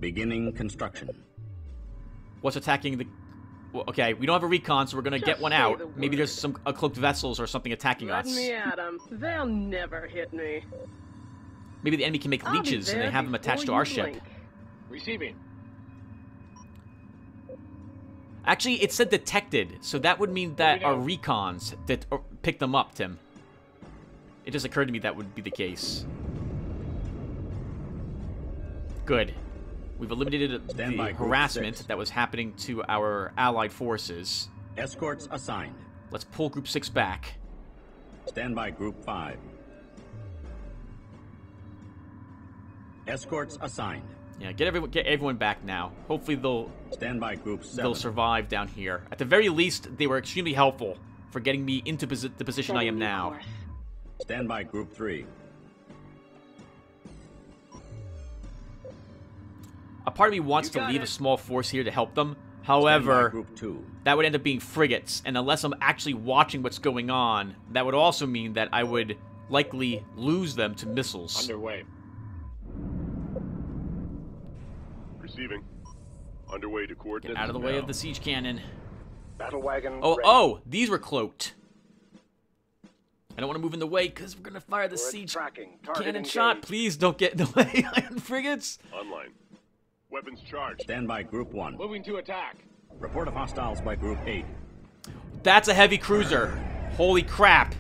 Beginning construction. What's attacking the... Well, okay, we don't have a recon, so we're gonna Just get one say out. the Maybe word. there's some cloaked vessels or something attacking Let us. me at 'em. They'll never hit me. Maybe the enemy can make I'll be leeches and there they have them attached to before our you ship. blink. Receiving. Actually, it said detected, so that would mean that Moving our out. recons that picked them up, Tim. It just occurred to me that would be the case. Good. We've eliminated Stand by the Group harassment 6. that was happening to our allied forces. Escorts assigned. Let's pull Group 6 back. Stand by Group 5. Escorts assigned. Yeah, get everyone back now. Hopefully they'll Stand by Group 7. survive down here. At the very least, they were extremely helpful for getting me into the position I am Setting new now. course. Stand by Group 3. A part of me wants You to got leave a it. small force here to help them. Stand by However, Group 2. that would end up being frigates, and unless I'm actually watching what's going on, that would also mean that I would likely lose them to missiles. Underway. Receiving. Underway to coordinates. Get out of the way of the siege cannon. Battle wagon. Oh, ready. oh, these were cloaked. I don't want to move in the way because we're going to fire the We're at siege tracking. cannon Target shot. engaged. Please don't get in the way, iron frigates. Online. Weapons charged. Stand by Group 1. Moving to attack. Report of hostiles by Group 8. That's a heavy cruiser. Holy crap.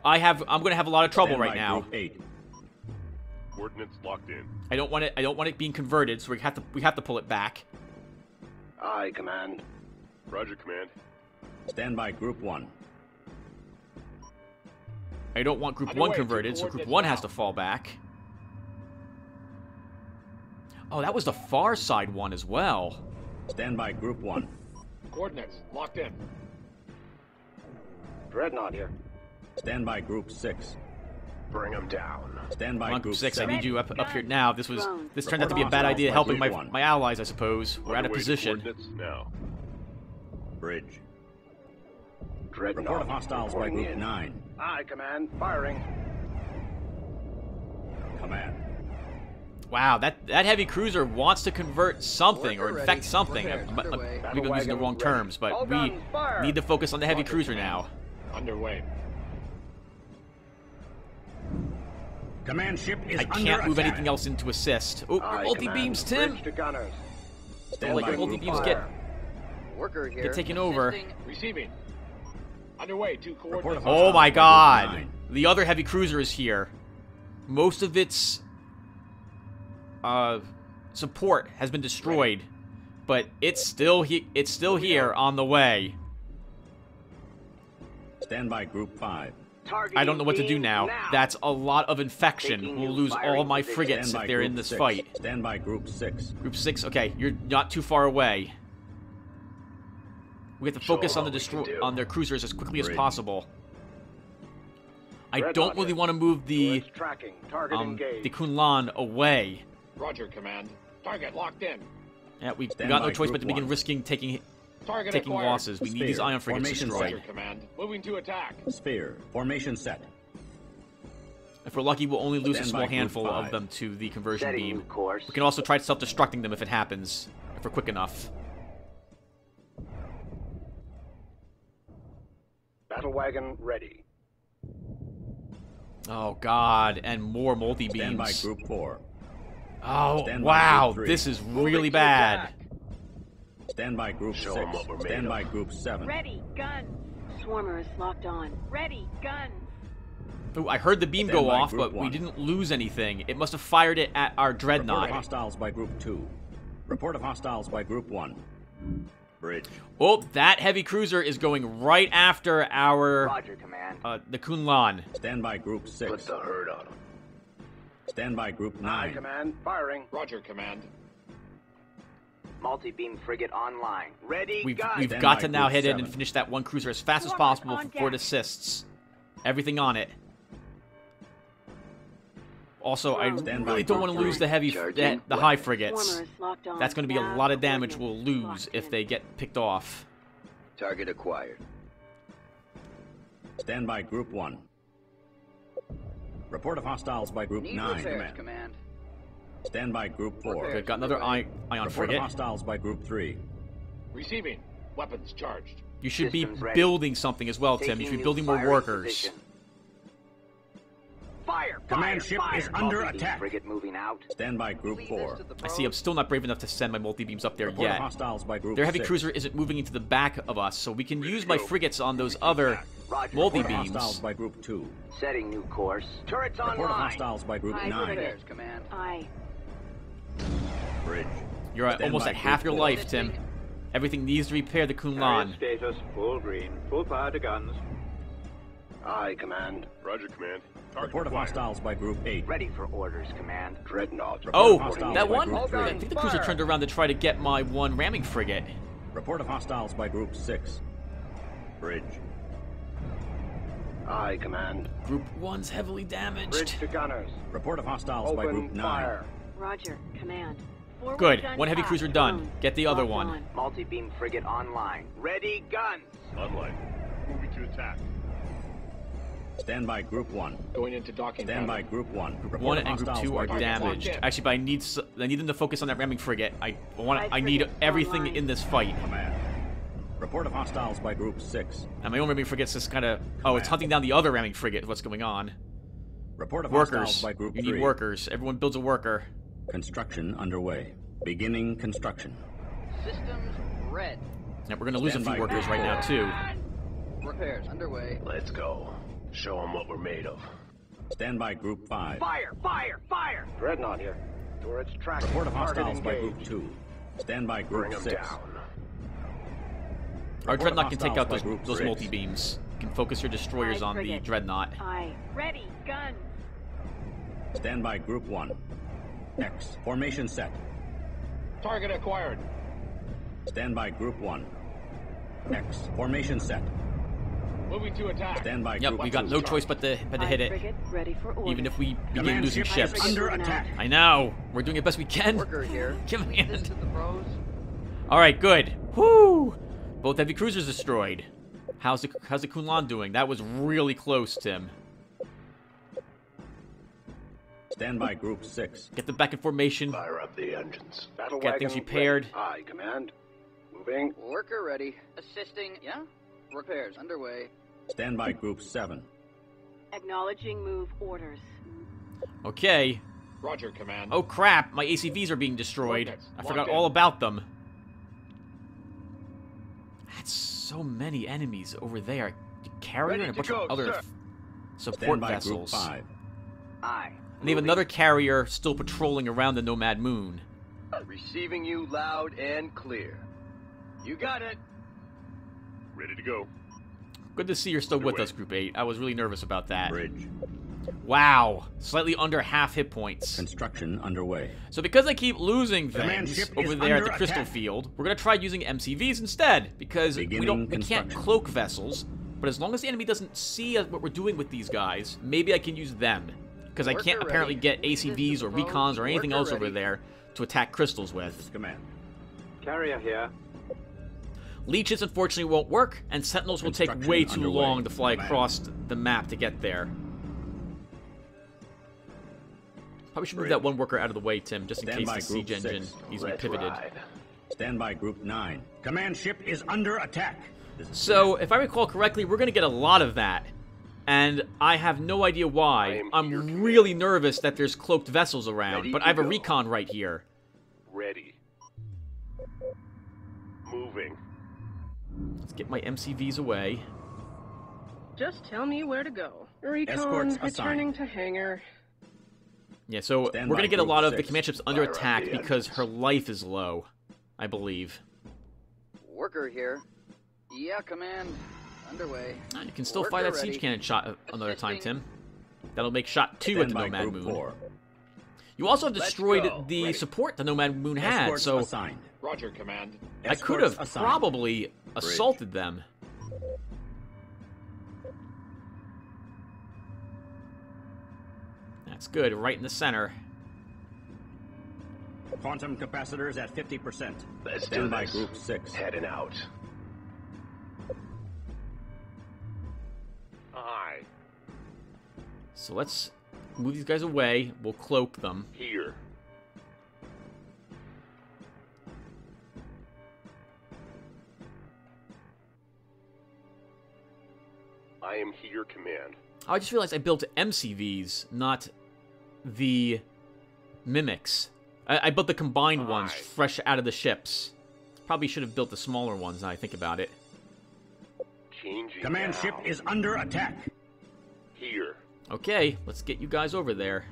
I'm going to have a lot of trouble Stand right by now. Group 8. Coordinates locked in. I don't want it being converted, so we have to pull it back. Aye, command. Roger, command. Stand by Group 1. I don't want Group 1 Underway, converted, two so Group coordinates 1 now. has to fall back. Oh, that was the far side one as well. Stand by Group 1. Coordinates locked in. Dreadnought here. Stand by Group 6. Bring them down. Stand by Come on, Group Group 6, I 7. need you up here now. This turned out to be a Report bad hostiles idea by helping Group 1. my allies, I suppose. We're out of Underway to position. coordinates now. Bridge. Dreadnought. Report of hostiles by reporting Group in. 9. Aye, command. Firing. Command. Wow, that heavy cruiser wants to convert something or Worker infect ready. something. Repairs underway. Maybe I'm using the wrong terms, but All we guns, fire. need to focus on the heavy Roger, cruiser command. now. Underway. Command ship is I under can't move attack. anything else in to assist. Oh, Aye, multi-beams, command. Tim! Bridge to gunners. Stand Like by the Group multi-beams 5. get Worker here. Get taken over. assisting. Receiving. Underway. Two Report coordinates. of Oh my hostiles by Group god! 9. The other heavy cruiser is here. Most of its support has been destroyed, but it's still here on the way. Stand by Group 5. I don't know what to do now. That's a lot of infection. Taking We'll new lose all firing my position. frigates Stand if by they're in Group this 6. fight. Stand by Group 6. Group 6, okay, you're not too far away. We have to focus Show on them what we can do. on their cruisers as quickly as Bridge. possible. I Dreadnought don't really here. want to move the Towards tracking. Target engaged. the Kunlan away. Roger, command. Target locked in. Yeah, we Stand got no by choice but Group to begin 1. risking taking Target taking acquired. losses. We need these Sphere. ion frigates Formation destroyed. Roger, command. Moving to attack. Sphere. Formation set. If we're lucky, we'll only lose a Stand small by Group handful of 5. them to the conversion Setting beam. new course. We can also try self-destructing them if it happens, if we're quick enough. Battle wagon ready. Oh god, and more Stand by multi-beams. Group 4. Oh, Stand by wow, Group 3. this is really bad. Stand by Group Show 6. 'em what we're made Stand of. by Group 7. Ready, gun. Swarmer is locked on. Ready, gun. Ooh, I heard the beam Stand go by off, Group but we 1. didn't lose anything. It must have fired it at our Report of dreadnought. hostiles by Group 2. Report of hostiles by Group 1. Bridge. Oh, that heavy cruiser is going right after our Roger, command. the Kunlan. Stand by Group Put 6. the hurt on them. Stand by Group Aye, 9. command. Firing. Roger, command. Multi-beam frigate online. Ready, We've gun. Stand got by to now Group hit in 7. and finish that one cruiser as fast as Swarmers possible on before it deck. assists. Everything on it. Also, I Stand by really don't want to Group lose the heavy, Charging. the high frigates. Swarmer is locked on. That's going to be a Nav lot of damage coordinates we'll lose locked if in. they get picked off. Target acquired. Stand by Group 1. Report of hostiles by Group Need 9. repairs, command. Stand by Group 4. Repairs. Good, got another ion Report frigate. of hostiles by Group 3. Receiving. Weapons charged. You should be Systems ready. building something as well, Tim. You should be Taking building new more firing workers. position. Fire! Command ship is under Multi-beam attack. frigate moving out. Stand by Group Lead this 4. to the I see. I'm still not brave enough to send my multi-beams up there Report of yet. hostiles by Group Their heavy 6. cruiser isn't moving into the back of us, so we can use my go. frigates on those other Roger. Report of multi-beams. hostiles by Group 2. Setting new course. Turrets Report of online. hostiles by Group Aye, 9. Repairs, command. Aye. Bridge. You're at Stand almost by at half Group your 4. life, Tim. Everything needs to repair the Kunlan. Status full green. Full power to guns. Aye, command. Roger, command. Target Report of acquired. hostiles by Group 8. Ready for orders, command. Dreadnought. Oh, hostiles that by one? Group 3. I think the cruiser turned around to try to get my one ramming frigate. Report of hostiles by Group 6. Bridge. Aye, command. Group 1's heavily damaged. Bridge to gunners. Report of hostiles by Group Open 9. fire. Roger, command. Forward Good. gun One heavy cock. cruiser done. Drone. Get the other Locked one. on. Multi-beam frigate online. Ready, guns. Online. Moving to attack. Stand by Group 1. Going into docking. Stand by Group 1. Group 1 and Group 2 are damaged. Actually, but I need them to focus on that ramming frigate. I need everything in this fight. Command. Report of hostiles by Group 6. And my own ramming frigate's just kind of... Oh, it's hunting down the other ramming frigate. What's going on? Report of Workers. hostiles by Group 3. You need workers. Everyone builds a worker. Construction underway. Beginning construction. Systems red. Yeah, we're going to lose a few workers right now, too. Repairs underway. Let's go. Show them what we're made of. Stand by Group 5. Fire! Fire! Fire! Dreadnought here. Turrets tracked. Report of Target hostiles by Group engaged. 2. Stand by Group Bring 'em 6. down. Our Report Dreadnought can take out hostiles by those Group multi-beams. You can focus your destroyers on the Dreadnought. Aye. Ready. Gun. Stand by Group 1. X. Formation set. Target acquired. Stand by Group 1. X. Formation set. Moving to attack. Stand by Yep, Group we got 2. no choice but to hit it. Frigate ready for orders. Even if we begin Command losing ship is ships. under attack. I know. We're doing the best we can. Worker here. Leave this Command. to the pros. Alright, good. Whoo! Both heavy cruisers destroyed. How's the Kunlan doing? That was really close, Tim. Stand by Group 6. Get them back in formation. Fire up the engines. Battle Get wagon things repaired. ready. Aye, command. Moving. Worker ready. Assisting. Yeah. Repairs underway. Stand by Group 7. Acknowledging move orders. Okay. Roger, command. Oh crap, my ACVs are being destroyed. Coordinates I forgot locked in. all about them. That's so many enemies over there. A carrier Ready and a to bunch go, of other sir. support Stand by vessels. Group 5. Aye. And they have another carrier still patrolling around the Nomad moon. Receiving you loud and clear. You got it. Ready to go. Good to see you're still with us, Group 8. I was really nervous about that. Bridge. Wow. Slightly under half hit points. Construction underway. So because I keep losing Command things ship over is there at under the Crystal attack. Field, we're going to try using MCVs instead. Because we Beginning can't construction. cloak vessels. But as long as the enemy doesn't see what we're doing with these guys, maybe I can use them. Because I can't Worker apparently ready. get ACVs or recons or anything Worker else over ready. there to attack crystals with. Command. Carrier here. Leeches unfortunately won't work, and Sentinels will take Construction way too underway. long to fly Command. across the map to get there. Probably should move Bridge. that one worker out of the way, Tim, just in Stand case by the siege Group engine 6. needs to be Let's pivoted. ride. Stand by Group 9. Command ship is under attack. This is So, if I recall correctly, we're going to get a lot of that. And I have no idea I why. am I'm here, really nervous that there's cloaked vessels around, Ready but to I have a go. recon right here. Ready. Moving. Let's get my MCVs away. Just tell me where to go. Recon Escorts returning assigned. to hangar. Yeah, so Stand we're by going to get a Group lot of the 6. command ships under Fire up attack the because engines. her life is low, I believe. Worker here. Yeah, command. Underway. You can still fire that Worker siege ready. cannon shot another time, Assisting. Tim. That'll make shot 2 at Stand the by Nomad Group moon. 4. You also have Let's destroyed go. the Ready. support the Nomad moon had, Escorts so assigned. Roger, command. I could Escorts have assigned. probably assaulted them. That's good, right in the center. Quantum capacitors at 50%. Let's Stand do by this. Group 6. Heading out. Aye. So let's move these guys away. We'll cloak them. Here. I am here, command. I just realized I built MCVs, not the mimics. I built the combined ones, Aye. fresh out of the ships. Probably should have built the smaller ones now I think about it. Changing Command now. ship is under attack. Here. Okay, let's get you guys over there.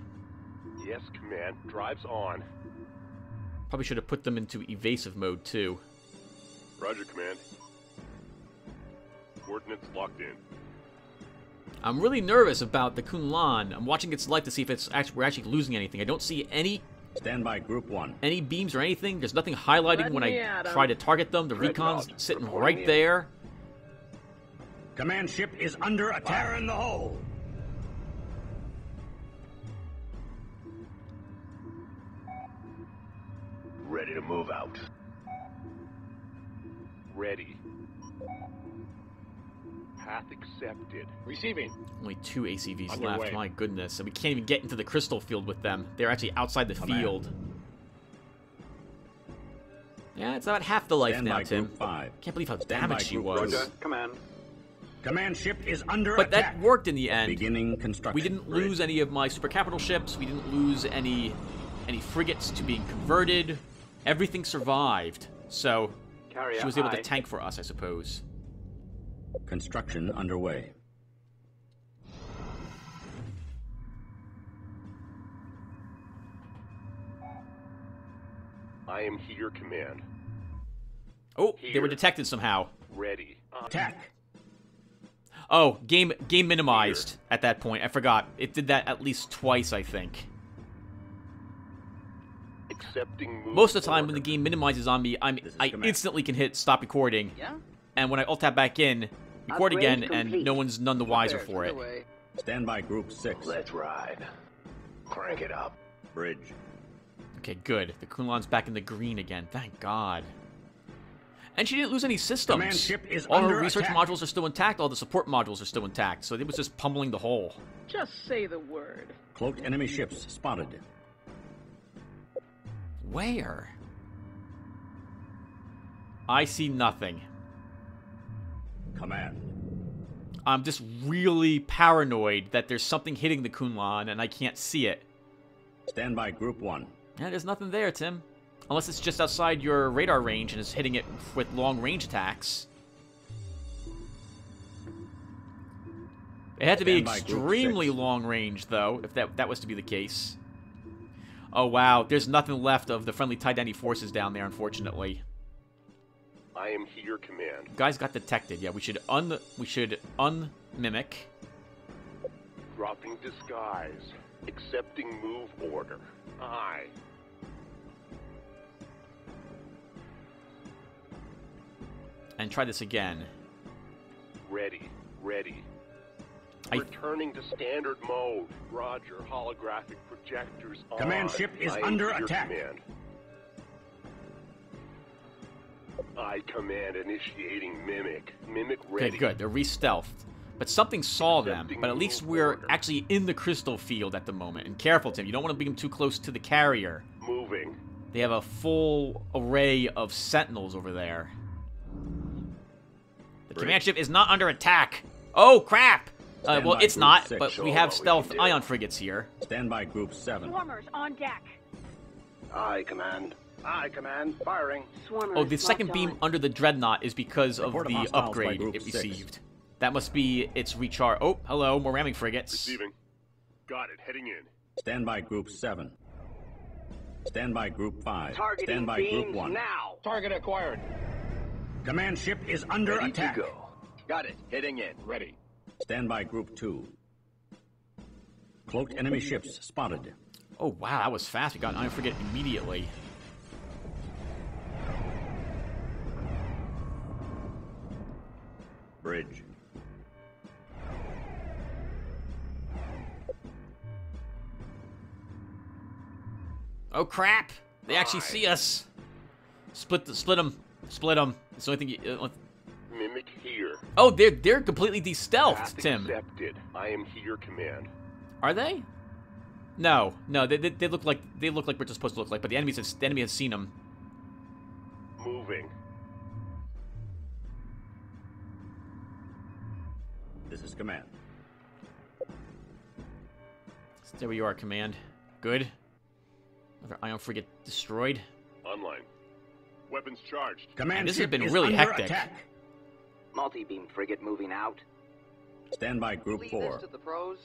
Yes, command. Drives on. Probably should have put them into evasive mode too. Roger, command. Coordinates locked in. I'm really nervous about the Kunlan. I'm watching its life to see if we're actually losing anything. I don't see any Stand by Group 1. beams or anything. There's nothing highlighting Let when me I at 'em. try to target them. The Dreadnought recon's sitting reporting right in. there. Command ship is under attack. Fire in the hole. Ready to move out. Path accepted. Receiving. Only 2 ACVs Underway. left. My goodness. And we can't even get into the crystal field with them. They're actually outside the field. Yeah, it's about half the life Stand now, by Tim. Group 5. Can't believe how Stand by damaged she Group was. Roger. Command. Command ship is under But attack. that worked in the end. Beginning construction. We didn't lose any of my super capital ships. We didn't lose any frigates to being converted. Everything survived. So she was able to tank for us, I suppose. Construction underway. I am here, Command. Oh, they were detected somehow. Ready. Attack. Oh, game minimized at that point. I forgot. It did that at least twice, I think. Accepting move Most of the time when order. the game minimizes on me, I instantly can hit stop recording. Yeah? And when I alt tab back in, record Upgrade again, and complete. no one's none the wiser for it. Underway. Stand by Group 6. Let's ride. Crank it up. Bridge. Okay, good. The Kunlan's back in the green again. Thank God. And she didn't lose any systems. Command ship is all her under research attack. modules are still intact. All the support modules are still intact. So it was just pummeling the whole. Just say the word. Cloaked enemy ships spotted. Where? I see nothing. Command. I'm just really paranoid that there's something hitting the Kunlan and I can't see it. Stand by Group 1. Yeah, there's nothing there, Tim. Unless it's just outside your radar range and is hitting it with long-range attacks. It had to be Stand by Group extremely 6. long-range, though, if that was to be the case. Oh, wow. There's nothing left of the friendly Titani forces down there, unfortunately. I am here, Command. Guys got detected. Yeah, we should unmimic. Dropping disguise. Accepting move order. Aye. And try this again. Ready. Ready. I- Returning to standard mode. Roger. Holographic projectors on. Command ship is I am under here, attack. Command. I command initiating mimic. Mimic ready. Okay, good. They're re-stealthed. But something saw them. Accepting But at least move we're order. actually in the crystal field at the moment. And careful, Tim. You don't want to bring them too close to the carrier. Moving. They have a full array of sentinels over there. The command ship is not under attack. Oh, crap! Stand Well, by it's Group not, 6. but Show we them have what we stealth can do. ion frigates here. Stand by Group 7. Swarmers on deck. Aye, Command. Aye, Command. Firing. Swarmers Oh, the second locked beam on. under the dreadnought is because of Report of the hostiles by upgrade Group it 6. received. That must be its recharge. Oh, hello, more ramming frigates. Receiving. Got it. Heading in. Stand by Group 7. Stand by Group 5. Targeting Stand by Group beams 1. now. Target acquired. Command ship is under Ready attack. to go. Got it. Heading in. Ready. Stand by Group 2. Cloaked enemy ships spotted. Oh, wow, that was fast. We got an ion frigate immediately. Bridge. Oh, crap! They actually see us. Split them. Split them. It's the only thing you... Mimic here. Oh, they're completely de-stealthed, Path Tim. accepted. I am here, Command. Are they? No, they look like we're just supposed to look like, but the enemy has seen them. Moving. This is command. There you are, command. Good. Another ion frigate destroyed. Online. Weapons charged. Command And this has ship been is really under hectic. attack. Multi-beam frigate moving out. Stand by Group Leave 4. this to the pros.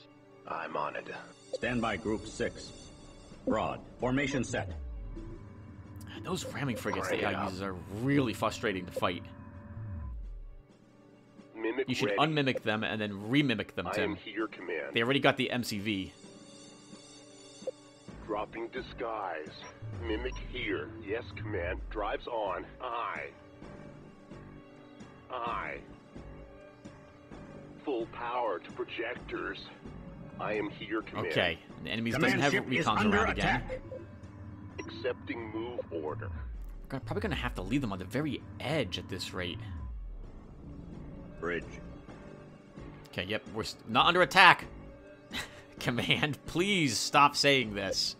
I'm on it. Stand by Group 6. Broad. Formation set. Those ramming frigates Crank that it AI up. uses are really frustrating to fight. Mimic You should ready. unmimic them and then remimic them, I am Tim. here, Command. They already got the MCV. Dropping disguise. Mimic here. Yes, Command. Drives on. Aye. Aye. Full power to projectors. I am here, Command. Okay. The enemies Command doesn't have ship is recons under around again. attack. Accepting move order. Probably gonna have to leave them on the very edge at this rate. Bridge. Okay, yep, we're not under attack. Command, please stop saying this.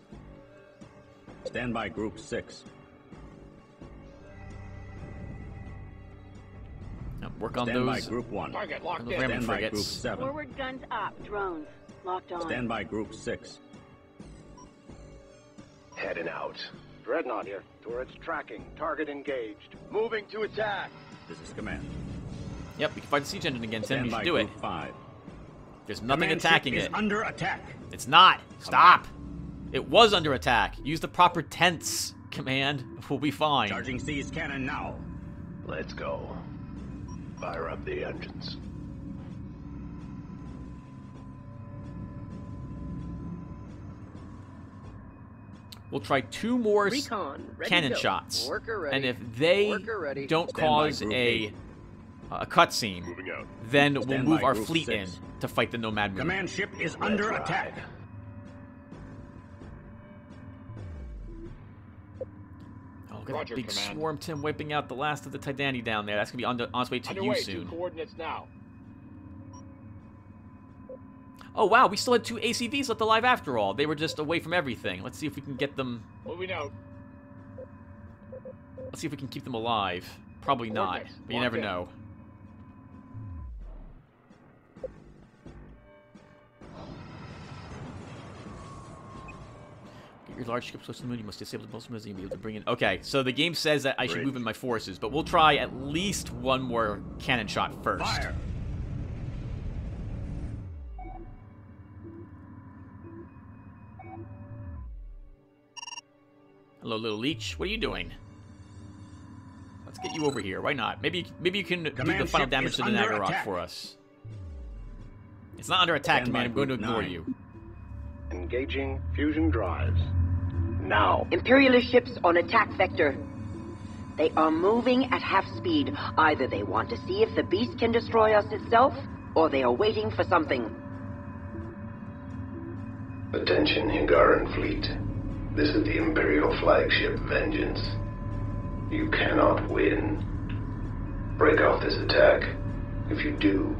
Stand by Group 6. Work on Stand by those. Group 1. Target locked those in. ramming Stand by Group frigates. 7. Forward guns up. Drones locked on. Stand by Group 6. Heading out. Dreadnought here. Turrets tracking. Target engaged. Moving to attack. This is Command. Yep, we can fight the siege engine again, Tim. Stand You by should do it. Group 5. There's nothing Command attacking ship it. is under attack. It's not. Stop. It was under attack. Use the proper tense, Command. We'll be fine. Charging Seas cannon now. Let's go. Fire up the engines. We'll try 2 more Recon, ready cannon to go. shots. Worker ready. And if they Worker ready. don't Stand by cause Group a cutscene, Moving out. then we'll Stand move by our Group fleet 6. in to fight the Nomad moon. Command ship is under Let's attack. ride. Oh, look at Roger, that big Command. swarm, Tim, wiping out the last of the Titani down there. That's going to be on its way to Underway. you 2 soon. coordinates now. Oh, wow, we still had 2 ACVs left alive after all. They were just away from everything. Let's see if we can get them... Moving out. Let's see if we can keep them alive. Probably not, Coordinates but you never locked in. know. Get your large ships close to the moon. You must disable the most moons and be able to bring in... Okay, so the game says that I should Great. move in my forces, but we'll try at least 1 more cannon shot first. Fire. Hello, little leech. What are you doing? Let's get you over here. Why not? Maybe you can do the Command final ship damage is to the under Nagarok attack. for us. It's not under attack, Stand by man. I'm going to Group ignore 9. you. Engaging fusion drives. Now. Imperialist ships on attack vector. They are moving at half speed. Either they want to see if the beast can destroy us itself, or they are waiting for something. Attention, Higaran fleet. This is the Imperial flagship Vengeance. You cannot win. Break off this attack. If you do,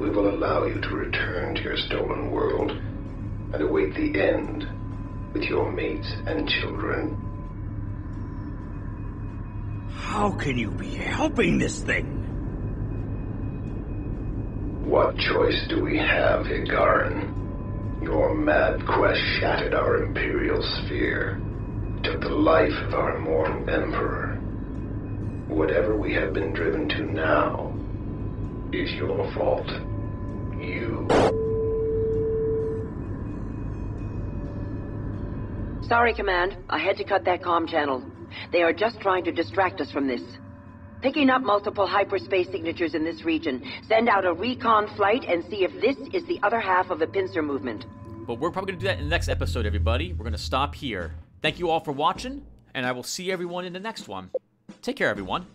we will allow you to return to your stolen world and await the end with your mates and children. How can you be helping this thing? What choice do we have, Higaran? Your mad quest shattered our Imperial sphere, took the life of our immortal Emperor. Whatever we have been driven to now is your fault. You. Sorry, Command. I had to cut that comm channel. They are just trying to distract us from this. Picking up multiple hyperspace signatures in this region. Send out a recon flight and see if this is the other half of the pincer movement. But we're probably going to do that in the next episode, everybody. We're going to stop here. Thank you all for watching, and I will see everyone in the next one. Take care, everyone.